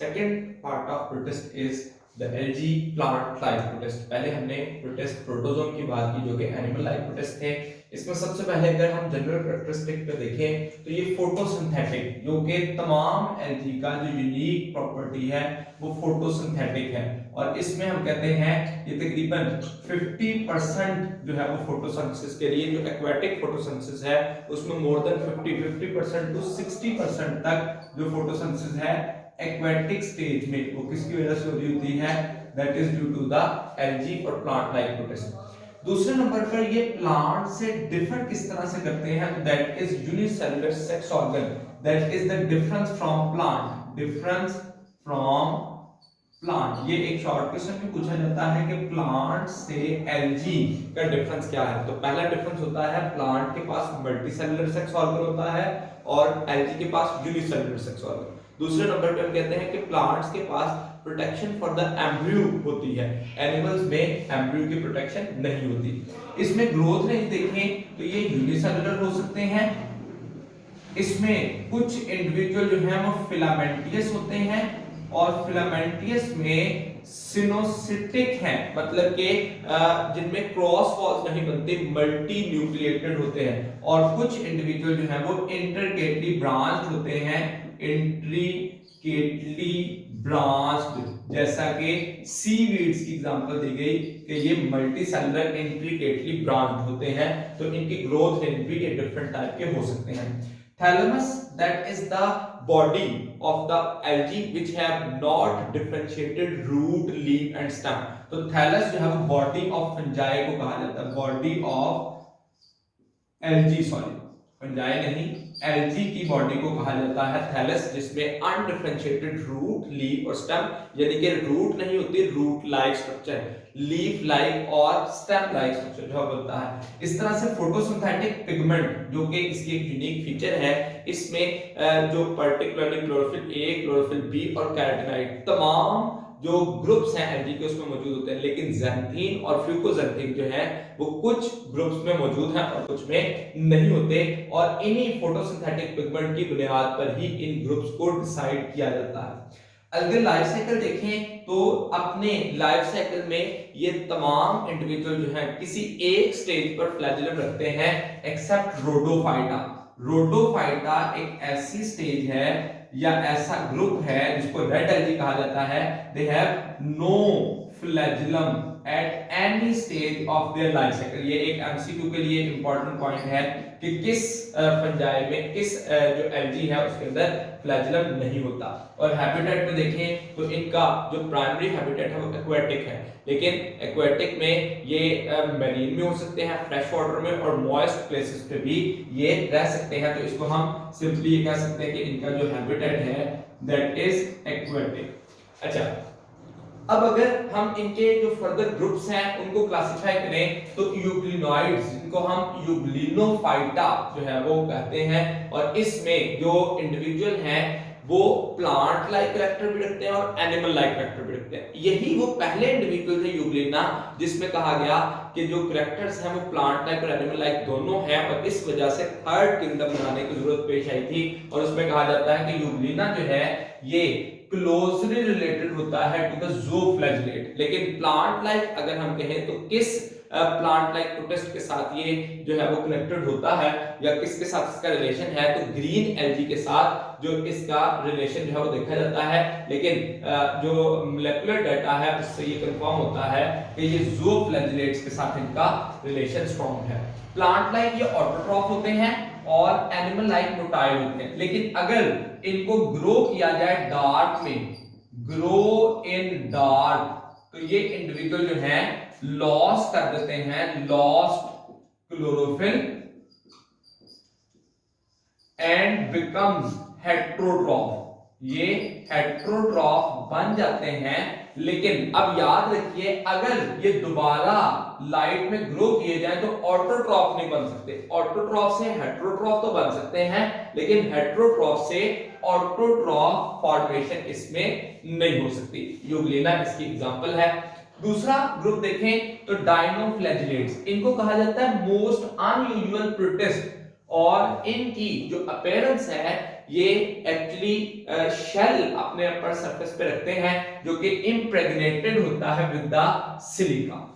Second part of protist is the algae plant life protist. पहले हमने protist protozoan की बात की जो कि एनिमल लाइफ प्रोटिस्ट थे। इसमें सबसे पहले अगर हम जनरल कैरेक्टरिस्टिक पे देखें तो ये फोटोसिंथेटिक, जो कि तमाम एल्गी का जो यूनिक प्रॉपर्टी है वो फोटोसिंथेटिक है। और इसमें हम कहते हैं ये तकरीबन 50% जो है वो फोटोसिंथेसिस के लिए, जो एक्वाटिक फोटोसिंथेसिस है उसमें मोर देन 50% टू 60% तक जो फोटोसिंथेसिस है एक्वाटिक स्टेज में, वो किसकी वजह से हो रही होती है? That is due to the algae और प्लांट लाइफ प्रोटिस्ट। दूसरे नंबर पर ये प्लांट से डिफर किस तरह से करते हैं? तो that is unicellular sex organ, that is the difference from plant, difference from plant. ये एक शॉर्ट क्वेश्चन में पूछा जाता है कि प्लांट से एल्गी का डिफरेंस क्या है। तो पहला डिफरेंस होता है प्लांट के पास मल्टीसेलुलर सेक्स ऑर्गन होता है और एल्गी के पास यूनिसेलुलर सेक्स ऑर्गन। दूसरे नंबर पे हम कहते हैं कि प्लांट्स के पास प्रोटेक्शन फॉर द एम्ब्रियो होती है, एनिमल्स में एम्ब्रियो की प्रोटेक्शन नहीं होती। इसमें ग्रोथ रेंज देखें तो ये यूनिसेलुलर हो सकते हैं, इसमें कुछ इंडिविजुअल जो है वो फिलामेंटियस होते हैं और फिलामेंटियस में सिनोसिटिक हैं, मतलब कि जिनमें क्रॉस वॉल्स नहीं बनते, मल्टी न्यूक्लिएटेड होते हैं। और कुछ इंडिविजुअल जो है वो इंटरकेटली ब्रांच्ड होते हैं, इंट्रिकेटली ब्रांच्ड, जैसा कि सीवीड्स की एग्जांपल दी गई कि ये मल्टीसेलुलर इंट्रिकेटली ब्रांच्ड होते हैं। तो इनकी ग्रोथ रेंज भी ये डिफरेंट टाइप के हो सकते हैं। Thalamus, that is the body of the algae which have not differentiated root, leaf and stem। तो थैलस जो है वो बॉडी ऑफ फंजाई को कहा जाता है, body of algae, sorry fungi नहीं, एल्गी की बॉडी को कहा जाता है थैलस, जिसमें अनडिफरेंशिएटेड रूट, लीफ और स्टेम, यानी कि रूट नहीं होती, root like structure, leaf like और स्टेम लाइक स्ट्रक्चर जो बनता है। इस तरह से फोटोसिंथेटिक पिगमेंट जो कि इसकी एक यूनिक फीचर है, इसमें जो particularly chlorophyll A, chlorophyll B और कैरोटीनॉइड तमाम जो ग्रुप्स हैं एल्गी के उसमें मौजूद होते हैं, लेकिन ज़ैंथीन और फ्यूकोज़ैंथीन जो है वो कुछ ग्रुप्स में मौजूद हैं और कुछ में नहीं होते। और इन्हीं फोटोसिंथेटिक पिगमेंट की बुनियाद पर ही इन ग्रुप्स को डिसाइड किया जाता है। अगर लाइफ साइकिल देखें तो अपने लाइफ साइकिल में ये तमाम इंडिविजुअल जो हैं किसी एक स्टेज पर फ्लैजेलम रखते हैं एक्सेप्ट रोडोफाइटा। रोडोफाइटा एक ऐसी स्टेज है या ऐसा ग्रुप है जिसको रेड एल्गी कहा जाता है, they have no flagellum at any stage of their life cycle. ये एक एमसीक्यू के लिए इंपॉर्टेंट पॉइंट है कि किस फंजाई में, किस जो एल्गी है उसके अंदर फ्लैजेलम नहीं होता। और हैबिटेट में देखें तो इनका जो प्राइमरी हैबिटेट है वो एक्वेटिक है, लेकिन एक्वेटिक में ये मैरीन में हो सकते हैं, फ्रेश वाटर में और मॉइस्ट प्लेसेस पे भी ये रह सकते हैं। तो इसको हम सिंपली ये कह सकते हैं कि इनका जो हैबिटेट है दैट इज एक्वेटिक। अच्छा, अब अगर हम इनके जो फर्दर ग्रुप्स हैं उनको क्लासिफाई करें तो यूग्लिनोइड्स, इनको हम यूग्लिनोफाइटा जो है वो कहते हैं। और इसमें जो इंडिविजुअल हैं वो प्लांट लाइक कैरेक्टर भी रखते हैं और एनिमल लाइक कैरेक्टर भी रखते हैं। यही वो पहले इंडिविजुअल थे यूग्लिना जिसमें कहा गया कि जो कैरेक्टर्स हैं वो प्लांट लाइक और एनिमल लाइक दोनों हैं, और इस वजह से थर्ड किंगडम बनाने की जरूरत पेश आई थी। और उसमें कहा जाता है कि यूग्लिना जो है ये क्लोजली रिलेटेड होता है टू द ज़ूफ्लैजिलेट। लेकिन प्लांट लाइक अगर हम कहें तो किस प्लांट लाइक प्रोटिस्ट के साथ ये जो है वो कनेक्टेड होता है या किसके साथ इसका रिलेशन है, तो ग्रीन एल्गी के साथ जो इसका रिलेशन जो है वो देखा जाता है। लेकिन जो मोलेकुलर डाटा है उससे ये कंफर्म होता है कि ये ज़ूफ्लैजिलेट्स के साथ इनका रिलेशन स्ट्रांग है। प्लांट लाइक ये ऑटोट्रॉफ होते हैं और एनिमल लाइक मोटाइल होते हैं। लेकिन अगर इनको ग्रो किया जाए डार्क में, ग्रो इन डार्क, तो ये इंडिविजुअल जो है लॉस कर देते हैं, lost chlorophyll and becomes heterotroph. ये हेट्रोट्रॉफ बन जाते हैं। लेकिन अब याद रखिए अगर ये दोबारा लाइट में ग्रो किए जाए तो ऑटोट्रॉफ नहीं बन सकते। ऑटोट्रॉफ से हेट्रोट्रॉफ तो बन सकते हैं, लेकिन हेट्रोट्रॉफ से ऑटोट्रॉफ फॉर्मेशन इसमें नहीं हो सकती। यूग्लिना इसकी एग्जांपल है। दूसरा ग्रुप देखें तो डायनोफ्लैजिलेट्स, इनको कहा जाता है मोस्ट अनयूजुअल प्रोटिस्ट। और इनकी जो अपीयरेंस है ये एक्चुअली शेल अपने अपर सरफेस पे रखते हैं जो कि इम्प्रेग्नेटेड होता है विद द सिलिका।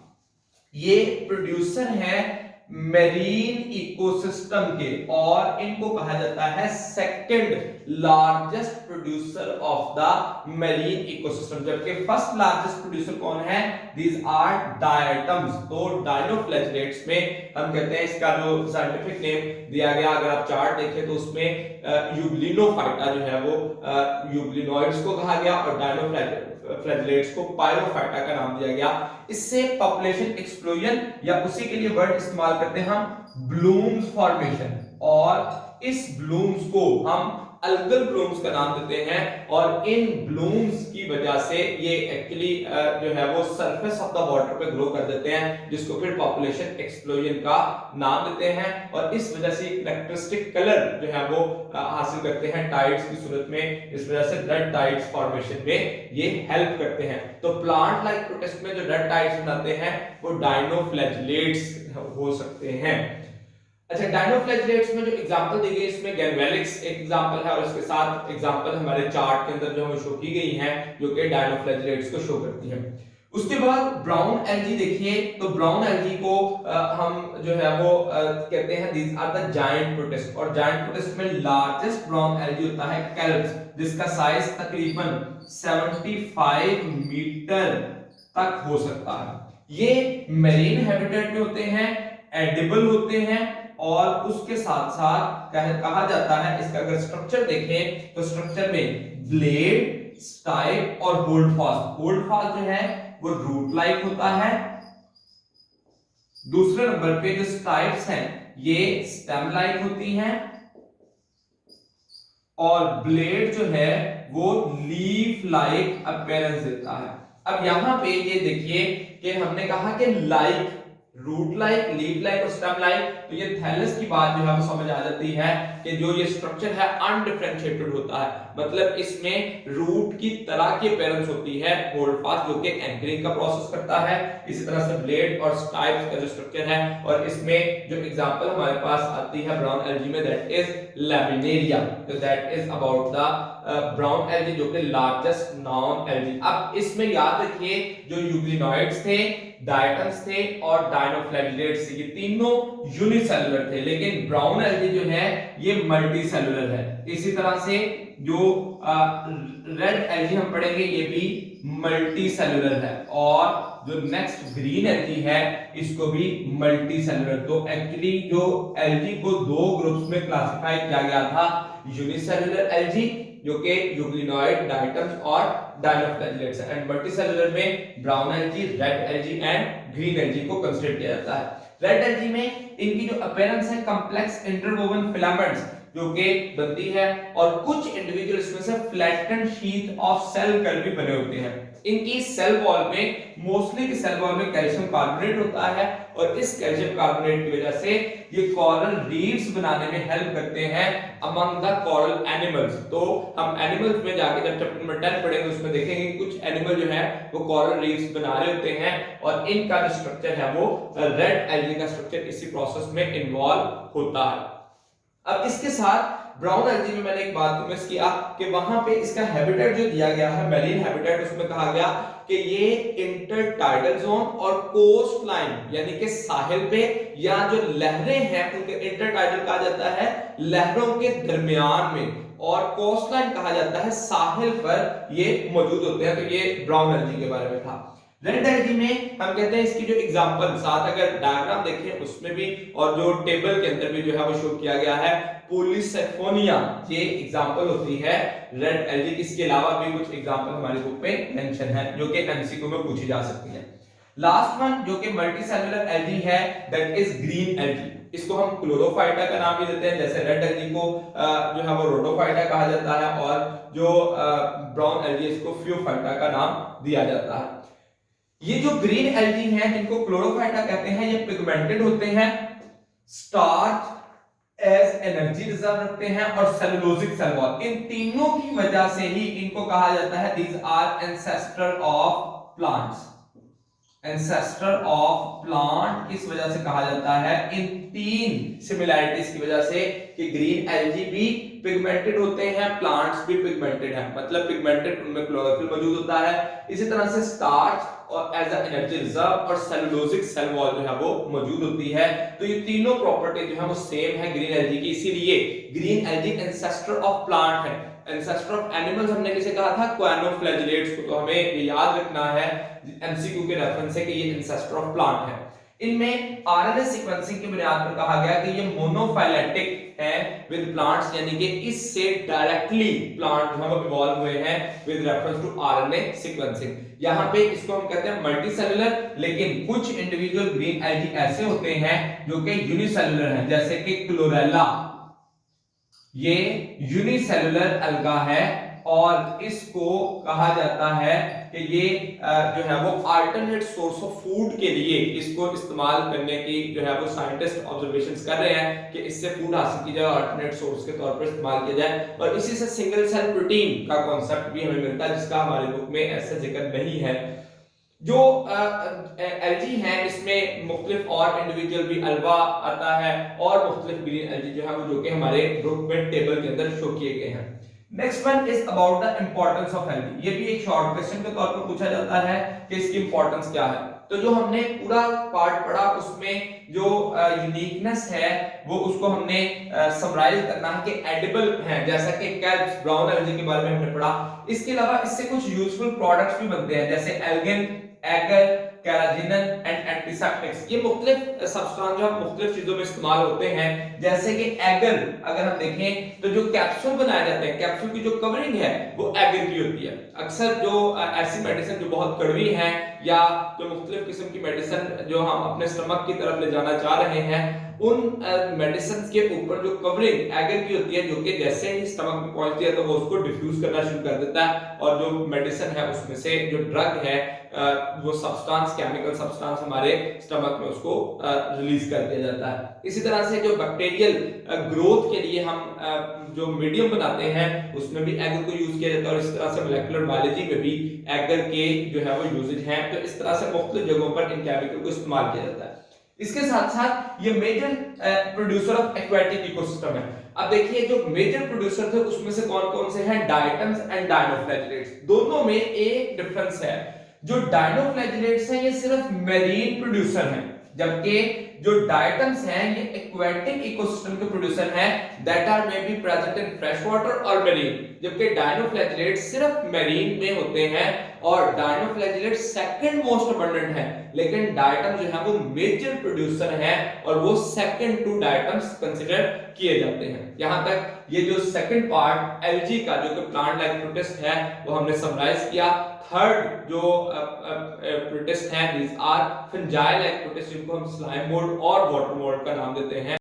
ये प्रोड्यूसर है मेरीन इकोसिस्टम के और इनको कहा जाता है second largest producer of the marine ecosystem, जबकि फर्स्ट लार्जेस्ट प्रोड्यूसर कौन है? These are diatoms. तो डायनोफ्लैजेलेट्स में हम कहते हैं, इसका जो साइंटिफिक नेम दिया गया अगर आप चार्ट देखें तो उसमें यूग्लिनोफाइटा जो है वो यूग्लिनोइड्स को कहा गया और डायनोफ्लैजेलेट्स को पायरोफाइटा का नाम दिया गया। इससे पॉपुलेशन एक्सप्लोजन या उसी के लिए वर्ड इस्तेमाल करते हैं हम ब्लूम्स फॉर्मेशन, और इस ब्लूम्स को हम अल्गल ब्लूम्स का नाम देते हैं और इन ब्लूम्स की वजह से ये एक्चुअली जो है वो सरफेस ऑफ द वाटर पे ग्रो कर देते हैं, जिसको फिर पॉपुलेशन एक्सप्लोजन का नाम देते हैं और इस वजह से कैरेक्टरिस्टिक कलर जो है वो हासिल करते हैं टाइड्स की सूरत में। इस वजह से रेड टाइड्स फॉर्मेशन में ये हेल्प करते हैं। तो प्लांट लाइक प्रोटिस्ट में जो रेड टाइड्स बनाते हैं वो डायनोफ्लैजेलेट्स हो सकते हैं। अच्छा, डायनोफ्लैजेलेट्स में जो एग्जांपल दी गई इसमें गैनवेलिक्स एक एग्जांपल है और इसके साथ एग्जांपल हमारे चार्ट के अंदर जो हमें शो की गई हैं जो कि डायनोफ्लैजेलेट्स को शो करती हैं। उसके बाद ब्राउन एल्गी देखिए, तो ब्राउन एल्गी को हम जो है वो कहते हैं these are the giant protist, और जायंट प्रोटिस्ट में लार्जेस्ट ब्राउन एल्गी होता है कैल्प्स, जिसका साइज तकरीबन 75 मीटर तक हो सकता है। ये मेरीन हैबिटेट में होते हैं, एडिबल होते हैं और उसके साथ साथ कहा जाता है, इसका अगर स्ट्रक्चर देखें तो स्ट्रक्चर में ब्लेड, स्टाइप और होल्ड फास्ट। होल्ड फास्ट जो है वो रूट लाइक होता है। दूसरे नंबर पे जो स्टाइप्स हैं ये स्टेम लाइक होती हैं और ब्लेड जो है वो लीफ लाइक अपीयरेंस देता है। अब यहां पे ये देखिए कि हमने कहा कि like, root like, leaf like और स्टेम लाइक, तो ये थैलस की बात जो है वो समझ आ जाती है कि जो ये स्ट्रक्चर है अनडिफरेंशिएटेड होता है, मतलब इसमें रूट की तरह की अपीयरेंस होती है। होल्ड फास्ट जो कि एंकरिंग का प्रोसेस करता है, इसी तरह से ब्लेड और स्टाइप्स का जो स्ट्रक्चर है, और इसमें जो एग्जांपल हमारे पास आती है ब्राउन एल्गी में दैट इज लैमिनेरिया, तो that is about the brown algae जो कि लार्जेस्ट नॉन एल्गी। अब इसमें याद रखिए जो यूग्लिनोइड्स थे, डायटम्स थे और डायनोफ्लैजेलेट्स थे, ये तीनों यूनिसेलुलर थे, लेकिन ब्राउन एल्गी जो है ये मल्टीसेलुलर है। इसी तरह से जो रेड एल्गी हम पढ़ेंगे ये भी मल्टीसेलुलर है, और जो नेक्स्ट ग्रीन एल्गी है इसको भी मल्टीसेलुलर। तो एक्चुअली जो एल्गी को दो ग्रुप्स में क्लासिफाई किया गया था, यूनिसेलुलर एल्गी जो कि यूग्लिनोइड, डायटम्स और डायनोफ्लैजेलेट्स है, एंड मल्टीसेलुलर में brown algae, red algae and green algae को कंसीडर किया जाता है। रेड एल्गी में इनकी जो अपीयरेंस है कॉम्प्लेक्स इंटरवोवन फिलामेंट्स जो कि बनती है, और कुछ इंडिविजुअल इसमें से फ्लैटेंड शीथ ऑफ सेल कल भी बने होते हैं। इनकी सेल वॉल में, मोस्टली की सेल वॉल में कैल्शियम कार्बोनेट होता है और इस कैल्शियम कार्बोनेट की वजह से ये कोरल रीफ्स बनाने में हेल्प करते हैं अमंग द कोरल एनिमल्स। तो हम एनिमल्स में जाके जब चैप्टर नंबर 10 पढ़ेंगे उसमें देखेंगे कुछ एनिमल जो है वो कोरल रीफ्स बना रहे होते हैं और इनका जो स्ट्रक्चर है वो रेड एल्गी का स्ट्रक्चर इसी प्रोसेस में इन्वॉल्व होता है। अब इसके साथ ब्राउन एल्गी में मैंने एक बात को मिस किया कि वहां पे इसका हैबिटेट जो दिया गया है मैरीन हैबिटेट, उसमें कहा गया कि ये इंटरटाइडल जोन और कोस्ट लाइन यानी कि साहिल पे या जो लहरें हैं उनके इंटरटाइडल कहा जाता है लहरों के दरमियान में, और कोस्ट लाइन कहा जाता है साहिल पर ये मौजूद होते हैं। तो ये ब्राउन एल्गी के बारे में था। रेड एल्गी में हम कहते हैं इसकी जो एग्जांपल साथ अगर डायग्राम देखें उसमें भी और जो टेबल के अंदर भी जो है वो शो किया गया है, पोलिसेफोनिया ये एग्जांपल होती है रेड एल्गी। इसके अलावा भी कुछ एग्जांपल हमारी बुक पे मेंशन है जो कि एमसीक्यू में पूछी जा सकती है। लास्ट वन जो कि मल्टीसेलुलर एल्गी है दैट इज ग्रीन एल्गी। इसको हम क्लोरोफाइटा का नाम भी देते हैं, जैसे रेड एल्गी को जो है वो रोडोफाइटा कहा जाता है और जो ब्राउन एल्गी इसको फ्यूफाइटा का नाम दिया जाता है। ये जो ग्रीन एल्गी हैं जिनको क्लोरोफाइटा कहते हैं, ये पिगमेंटेड होते हैं, स्टार्च एज एनर्जी रिजर्व रखते हैं और सेलुलोजिक सेल वॉल, इन तीनों की वजह से ही इनको कहा जाता है these are ancestor of plants. Ancestor of plant किस वजह से कहा जाता है? इन तीन सिमिलैरिटीज की वजह से कि ग्रीन एल्गी भी पिगमेंटेड होते हैं, प्लांट्स भी पिगमेंटेड हैं, मतलब पिगमेंटेड उनमें क्लोरोफिल मौजूद होता है। इसी तरह से स्टार्च और एज अ एनर्जी रिजर्व और सेलुलोजिक सेल वॉल जो है वो मौजूद होती है। तो ये तीनों प्रॉपर्टी जो है वो सेम है ग्रीन एल्गी की, इसीलिए green algae ancestor of plant है। एंसेस्टर ऑफ एनिमल्स हमने किसे कहा था? क्वानोफ्लैजिलेट्स को। तो हमें याद रखना है, एमसीक्यू के रेफरेंस है कि ये एंसेस्टर ऑफ प्लांट है। इनमें आरएनए सीक्वेंसिंग की बुनियाद पर कहा गया कि ये मोनोफाइलेटिक है विद प्लांट्स, यानी कि इससे डायरेक्टली प्लांट जो है वो इवॉल्व हुए हैं with reference to RNA sequencing. यहाँ पे इसको हम कहते हैं मल्टीसेलुलर, लेकिन कुछ इंडिविजुअल ग्रीन एल्गी ऐसे होते हैं जो कि यूनिसेलुलर हैं, जैसे कि क्लोरेला, ये यूनिसेलुलर अलगा है और इसको कहा जाता है कि ये जो है वो अल्टरनेट सोर्स ऑफ फूड के लिए इसको इस्तेमाल करने की जो है वो साइंटिस्ट ऑब्जर्वेशंस कर रहे हैं कि इससे फूड हासिल की जाए, अल्टरनेट सोर्स के तौर पर इस्तेमाल किया जाए। और इसी से सिंगल सेल प्रोटीन का कॉन्सेप्ट भी हमें मिलता है, जिसका हमारे बुक में ऐसा जिक्र नहीं है। जो एल्गी है इसमें मुख्तलिफ और इंडिविजुअल भी अल्वा आता है और मुख्तलिफ ग्रीन एल्गी जो है वो जो कि हमारे ग्रुप में टेबल के अंदर शो किए गए हैं। Next one is about the importance of algae. ये भी एक शॉर्ट क्वेश्चन के तौर पर पूछा जाता है कि इसकी इंपॉर्टेंस क्या है। तो जो हमने पूरा पार्ट पढ़ा उसमें जो यूनिकनेस है वो उसको हमने समराइज करना है कि एडिबल है, जैसा कि कैल्प्स ब्राउन एल्गी के बारे में हमने पढ़ा। इसके अलावा इससे कुछ यूजफुल प्रोडक्ट्स भी बनते हैं, जैसे एल्गिन, एगर, कैराजिनन एंड एंटीसेप्टिक्स। ये मुख्तलिफ सब्सटेंस जो मुख्तलिफ चीजों में इस्तेमाल होते हैं, जैसे कि एगर अगर हम देखें तो जो कैप्सूल बनाए जाते हैं, कैप्सूल की जो कवरिंग है वो एगर की होती है। अक्सर जो ऐसी मेडिसिन जो बहुत कड़वी हैं या जो मुख्तलिफ किस्म की मेडिसिन जो हम अपने स्टमक की तरफ ले जाना चाह रहे हैं, उन मेडिसिन के ऊपर जो कवरिंग एगर की होती है, जो कि जैसे ही स्टमक में पहुंचती है तो वो उसको डिफ्यूज करना शुरू कर देता है और जो मेडिसिन है उसमें से जो ड्रग है वो सब्सटेंस, केमिकल सब्सटेंस हमारे स्टमक में उसको रिलीज कर दिया जाता है। इसी तरह से जो बैक्टीरियल ग्रोथ के लिए हम जो मीडियम बनाते हैं उसमें भी एगर को यूज किया जाता है और इस तरह से मोलेकुलर बायोलॉजी में भी एगर के जो है वो यूजेज हैं। तो इस तरह से मुख्तलिफ जगहों पर इन केमिकल को इस्तेमाल किया जाता है। इसके साथ साथ ये major producer of aquatic ecosystem है। अब देखिए जो मेजर प्रोड्यूसर थे उसमें से कौन कौन से हैं? Diatoms and dinoflagellates. दोनों में एक डिफरेंस है, जो डायनोफ्लैजिलेट्स हैं ये सिर्फ मेरीन प्रोड्यूसर हैं, जबकि जो डायटम्स हैं ये एक्वाटिक इकोसिस्टम के प्रोड्यूसर हैं, that are may be present in fresh water और मेरीन। जबकि डायनोफ्लैजिलेट्स सिर्फ मेरीन में होते हैं और डायनोफ्लैजिलेट्स सेकंड मोस्ट अबंडेंट है, लेकिन डायटम जो है वो मेजर प्रोड्यूसर है और वो सेकंड टू डायटम्स कंसीडर किए जाते हैं। यहां तक ये जो सेकंड पार्ट एल्गी का जो कि प्लांट लाइक प्रोटिस्ट है वो हमने समराइज किया। थर्ड जो प्रोटिस्ट हैं these are fungi like protist, जिनको हम स्लाइम मोल्ड और वाटर मोल्ड का नाम देते हैं।